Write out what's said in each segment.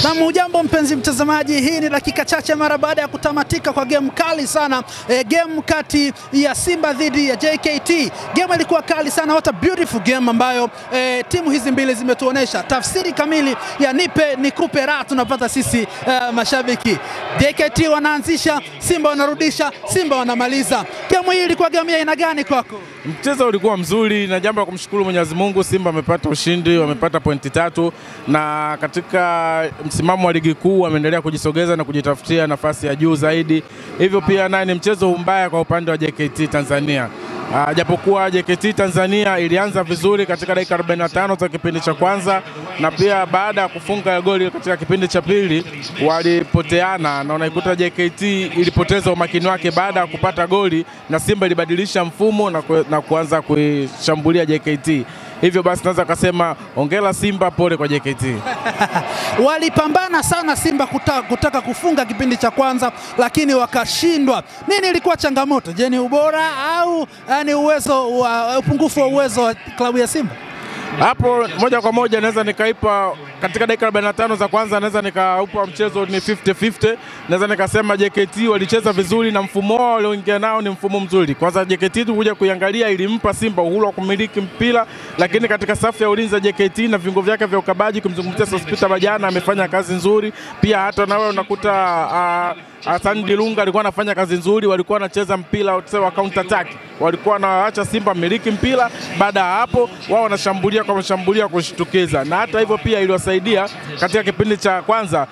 Na mujambo mpenzi mtazamaji, hii ni dakika chache mara baada ya kutamatika kwa game kali sana, game kati ya Simba dhidi ya JKT. Game ilikuwa kali sana, what a beautiful game ambayo timu hizi mbili zimetuonesha tafsiri kamili ya nipe nikupe raha tunapata sisi mashabiki. JKT wanaanzisha, Simba wanarudisha, Simba wanamaliza. Game hii ilikuwa game ya aina gani kwako? Mchezo ulikuwa mzuri na jambo la kumshukuru Mwenyezi Mungu, Simba wamepata ushindi, wamepata pointi 3 na katika msimamo wa ligi kuu wameendelea kujisogeza na kujitafutia nafasi ya juu zaidi. Hivyo pia naye ni mchezo mbaya kwa upande wa JKT Tanzania. Japokuwa JKT Tanzania ilianza vizuri katika dakika 45 za kipindi cha kwanza, na pia baada ya kufunga goli katika kipindi cha pili walipoteana, na unaikuta JKT ilipoteza umakini wake baada ya kupata goli, na Simba ilibadilisha mfumo na kuanza kuishambulia JKT. Hivyo basi naweza kusema hongera Simba, pole kwa JKT. Walipambana sana Simba kutaka kufunga kipindi cha kwanza, lakini wakashindwa. Nini ilikuwa changamoto? Je, ni ubora au ni upungufu wa uwezo wa klabu ya Simba? Hapo moja kwa moja naweza nikaipa katika dakika 45 za kwanza, naweza nikaupa mchezo ni 50-50. Naweza nikasema JKT walicheza vizuri na mfumo wao walioingia nao ni mfumo mzuri. Kwanza JKT kuja kuiangalia ilimpa Simba uhuru wa kumiliki mpira, lakini katika safu ya ulinzi ya JKT na viungo vyake vya ukabaji, kumzungumzia Sospeter Bajana amefanya kazi nzuri. Pia hata nawe unakuta Hassan Dilunga alikuwa anafanya kazi nzuri, walikuwa wanacheza mpira wa counter attack. Walikuwa wanaacha Simba miliki mpira, baada ya hapo wao wanashambulia kwa mashambulio kushtukiza. Na hata hivyo pia iliwasaidia katika kipindi cha kwanza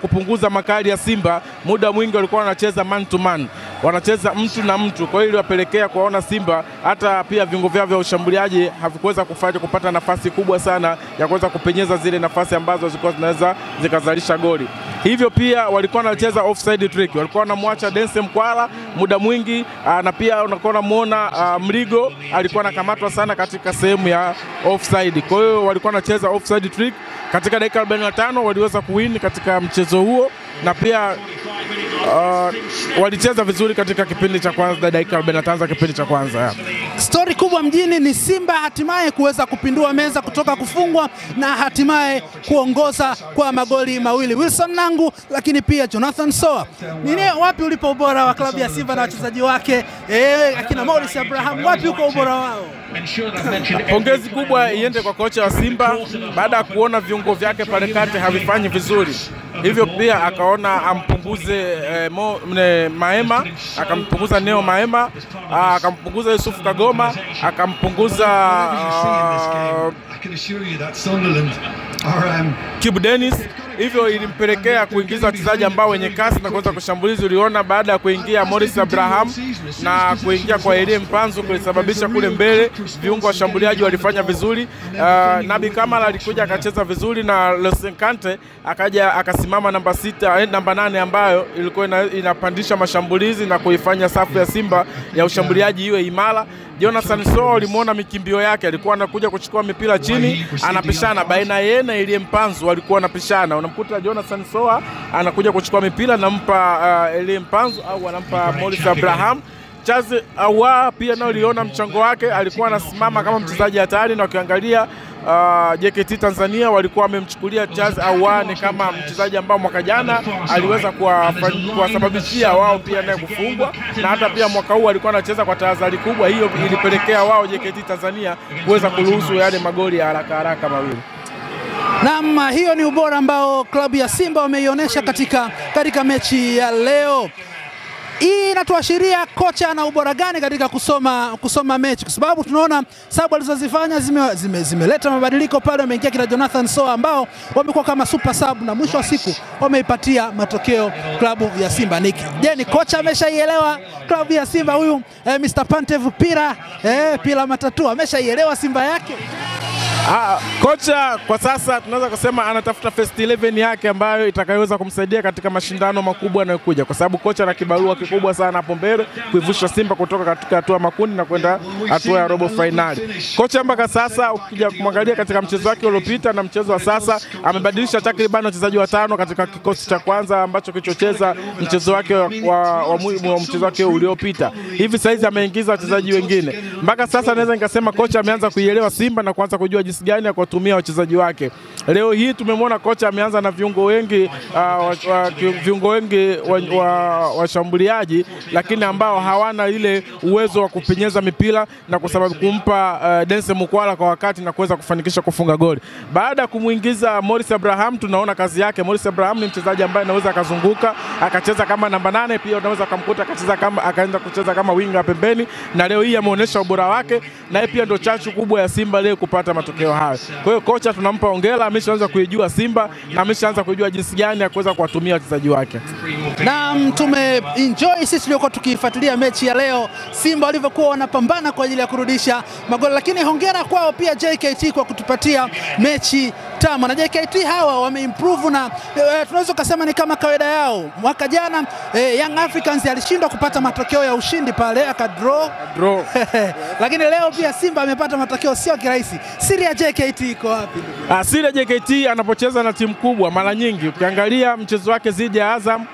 kupunguza makali ya Simba. Muda mwingi walikuwa wanacheza man to man, wanacheza mtu na mtu, kwa hiyo iliwapelekea kuona Simba hata pia viungo vyao vya ushambuliaji havikuweza kupata nafasi kubwa sana ya kuweza kupenyeza zile nafasi ambazo zilikuwa zinaweza zikazalisha goli. Hivyo pia walikuwa wanacheza offside trick, walikuwa wanamwacha Dense Mkwala muda mwingi, na pia unakuwa unamuona Mligo alikuwa anakamatwa sana katika sehemu ya offside. Kwa hiyo walikuwa wanacheza offside trick. Katika dakika 45 waliweza kuwin katika mchezo huo, na pia walicheza vizuri katika kipindi cha kwanza, dakika 45 za kipindi cha kwanza. Story kubwa mjini ni Simba hatimaye kuweza kupindua meza kutoka kufungwa na hatimaye kuongoza kwa magoli mawili. Wilson Nangu lakini pia Jonathan Soa. Nini wapi ulipo ubora wa klabu ya Simba na wachezaji wake? Akina Morris Abraham, wapi uko ubora wao? Pongezi kubwa iende kwa kocha wa Simba baada ya kuona viungo vyake pale kati havifanyi vizuri. Hivyo pia akaona ampunguze Maema, akampunguza Neo Maema, akampunguza Yusuf Kagoma, akampunguza Kibu Dennis. Hivyo ilimpelekea kuingiza wachezaji ambao wenye kasi na kuanza kushambulizi. Uliona baada ya kuingia Morris Abraham na kuingia kwa Elie Mpanzu kulisababisha kule mbele viungo washambuliaji walifanya vizuri. Nabi Kamara alikuja akacheza vizuri, na Losenkante akaja akasimama namba 6 namba 8 ambayo ilikuwa inapandisha mashambulizi na kuifanya safu ya Simba ya ushambuliaji iwe imara. Jonathan Soa ulimuona mikimbio yake, alikuwa anakuja kuchukua mipira chini, anapishana baina yeye na Elie Mpanzu, walikuwa wanapishana. Unamkuta Jonathan Soa anakuja kuchukua mipira, nampa Elie Mpanzu au anampa Morris Abraham. Chazi Awa pia nao uliona mchango wake, alikuwa anasimama kama mchezaji hatari, na ukiangalia JKT Tanzania walikuwa wamemchukulia Chazi Awa ni kama mchezaji ambao mwaka jana aliweza kuwasababishia wao pia naye kufungwa, na hata pia mwaka huu alikuwa anacheza kwa tahadhari kubwa. Hiyo ilipelekea wao JKT Tanzania kuweza kuruhusu yale magoli ya haraka mawili. Naam, hiyo ni ubora ambao klabu ya Simba wameionyesha katika mechi ya leo. Hii inatuashiria kocha ana ubora gani katika kusoma mechi, kwa sababu tunaona sababu alizozifanya zimeleta mabadiliko pale. Wameingia kina Jonathan Soa ambao wamekuwa kama super sub, na mwisho wa siku wameipatia matokeo klabu ya Simba. Je, ni kocha ameshaielewa klabu ya Simba huyu Mr. Pantev Pila Matatu ameshaielewa Simba yake? Kocha kwa sasa tunaweza kusema anatafuta first 11 yake ambayo itakayoweza kumsaidia katika mashindano makubwa yanayokuja, kwa sababu kocha ana kibarua kikubwa sana hapo mbele kuivusha Simba kutoka katika hatua makundi na kwenda hatua ya robo finali. Kocha mpaka sasa ukija kumwangalia katika mchezo wake uliopita na mchezo wa sasa, amebadilisha takriban wachezaji 5 katika kikosi cha kwanza ambacho kilichocheza mchezo wake wa mchezo wake uliopita. Hivi sasa ameingiza wachezaji wengine. Mpaka sasa naweza nikasema kocha ameanza kuielewa Simba na kuanza kujua jinsi jinsi gani ya kuwatumia wachezaji wake. Leo hii tumemwona kocha ameanza na viungo wengi washambuliaji lakini ambao hawana ile uwezo wa kupenyeza mipira na kwa sababu kumpa Dense Mukwala kwa wakati na kuweza kufanikisha kufunga goli. Baada ya kumuingiza Morris Abraham tunaona kazi yake. Morris Abraham ni mchezaji ambaye anaweza akazunguka, akacheza kama namba 8, pia unaweza kumkuta akaanza kucheza kama winga pembeni, na leo hii ameonyesha ubora wake na pia ndio chachu kubwa ya Simba leo kupata matokeo hayo. Kwa hiyo kocha tunampa hongera, ameshaanza kuijua Simba na ameshaanza kujua jinsi gani ya kuweza kuwatumia wachezaji wake. Na tumeenjoy sisi tuliokuwa tukifuatilia mechi ya leo Simba walivyokuwa wanapambana kwa ajili ya kurudisha magoli, lakini hongera kwao pia JKT kwa kutupatia mechi tamu. Na JKT hawa wameimprove na tunaweza kusema ni kama kawaida yao. Mwaka jana Young Africans alishindwa kupata matokeo ya ushindi pale akadraw. Lakini leo pia Simba amepata matokeo sio kirahisi. Siri ya JKT iko wapi? Siri ya JKT anapocheza na timu kubwa mara nyingi ukiangalia mchezo wake dhidi ya Azam,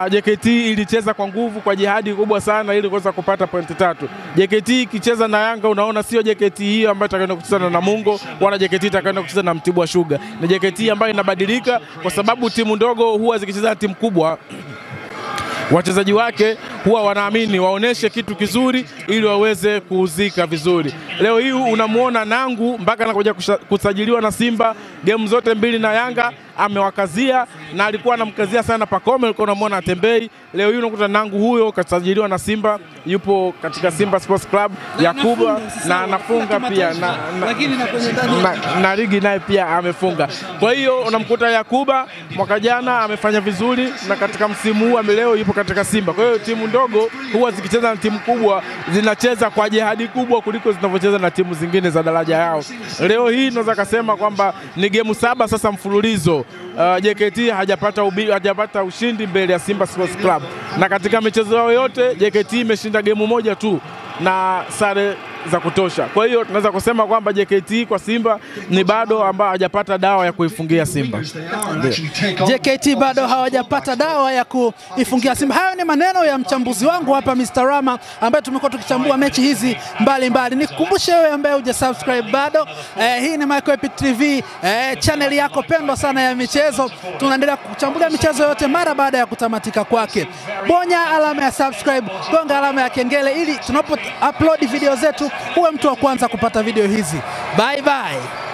JKT ilicheza kwa nguvu, kwa jihadi kubwa sana ili kuweza kupata pointi 3. JKT ikicheza na Yanga unaona sio JKT hiyo ambayo itakaenda kucheza na Namungo, wala JKT itakaenda kucheza na Mtibwa Sugar. Ni JKT ambayo inabadilika kwa sababu timu ndogo huwa zikicheza na timu kubwa wachezaji wake huwa wanaamini waoneshe kitu kizuri ili waweze kuuzika vizuri. Leo hii unamuona Nangu mpaka anakuja kusajiliwa na Simba, game zote mbili na Yanga amewakazia na alikuwa anamkazia sana Pacome, alikuwa unamuona atembei. Leo hii unakuta Nangu huyo kasajiliwa na Simba, yupo katika Simba Sports Club ya kubwa na anafunga pia na ligi naye pia amefunga. Kwa hiyo unamkuta Yakuba mwaka jana amefanya vizuri na katika msimu huu leo yupo katika Simba. Kwa hiyo timu ndogo huwa zikicheza na timu kubwa zinacheza kwa jihadi kubwa kuliko zinavyocheza na timu zingine za daraja yao. Leo hii naweza kusema kwamba ni game 7 sasa mfululizo JKT hajapata ushindi mbele ya Simba Sports Club, na katika michezo yao yote JKT imeshinda game moja tu na sare za kutosha. Kwa hiyo tunaweza kusema kwamba JKT kwa Simba ni bado ambao hajapata dawa ya kuifungia Simba. JKT bado hawajapata dawa ya kuifungia Simba. Hayo ni maneno ya mchambuzi wangu hapa Mr. Rama ambaye tumekuwa tukichambua mechi hizi mbalimbali. Nikukumbushe wewe ambaye hujasubscribe bado, hii ni Michael Epic TV, channel yako pendwa sana ya michezo. Tunaendelea kuchambulia michezo yote mara baada ya kutamatika kwake. Bonya alama ya subscribe, gonga alama ya kengele ili tunapo upload video zetu uwe mtu wa kwanza kupata video hizi. Bye bye.